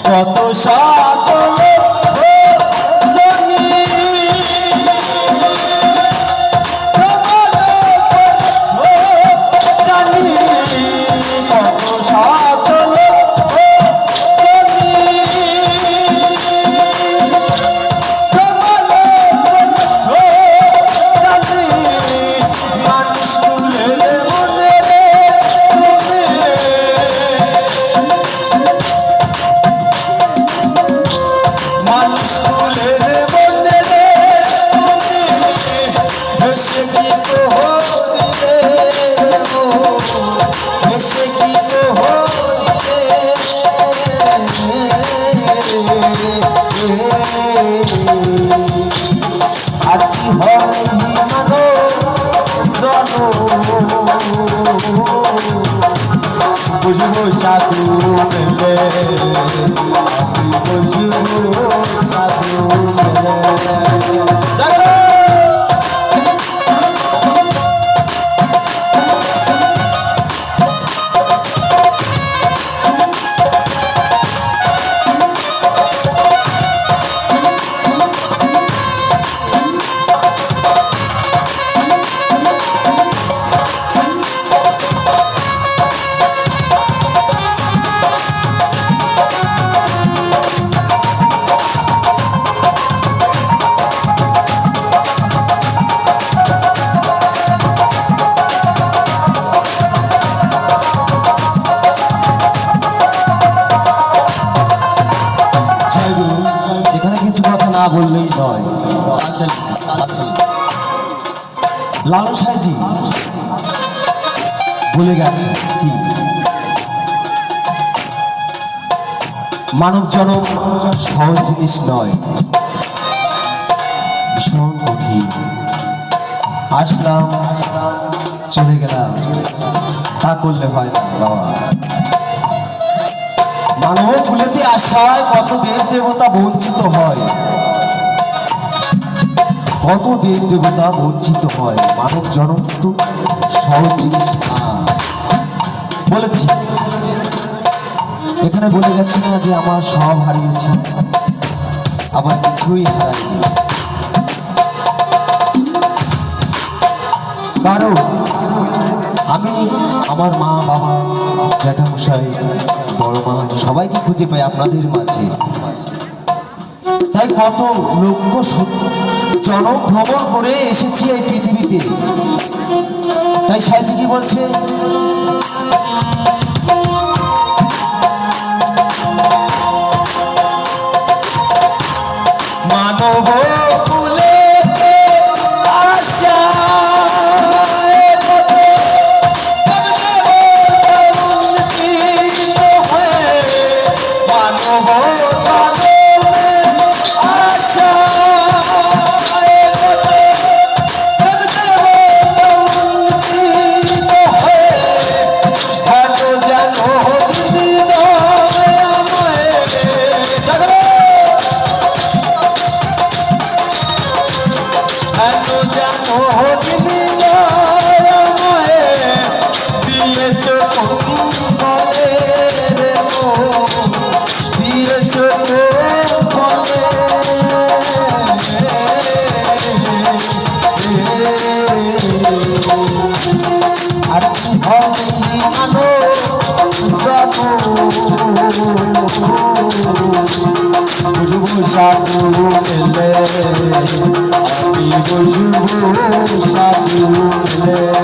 কত সকল জানি কত সকল মানুষ তুলে মনে বুঝবো সাধু মেলে বুঝবো সাধু মেলে না বললেই নয়। লালন সাহেজি বলে গেছে কি মানব জনম সহজ জিনিস নয়, ভীষণ কঠিন। আসলাম চলে গেলাম তা করলে হয় না বাবা। মানব কুলেতে আসায় কত দেব দেবতা বঞ্চিত হয়, কত দেব দেবতা বঞ্চিত হয়। মানব জনম কিন্তু সহজ জিনিস না। বলেছি এখানে বলে যাচ্ছি না যে আমার সব হারিয়েছি, আবার কিছুই হারাইনি। কারণ আমি আমার মা বাবা জ্যাঠামশাই বড় মা সবাইকে খুঁজে পাই আপনাদের মাঝে। তাই কত লক্ষ জনম ভ্রমণ করে এসেছি এই পৃথিবীতে। তাই সাইজি কি বলছে, মানব কুলেতে আসা Oh সাধু মেলে আমি বসবো সাধু মেলে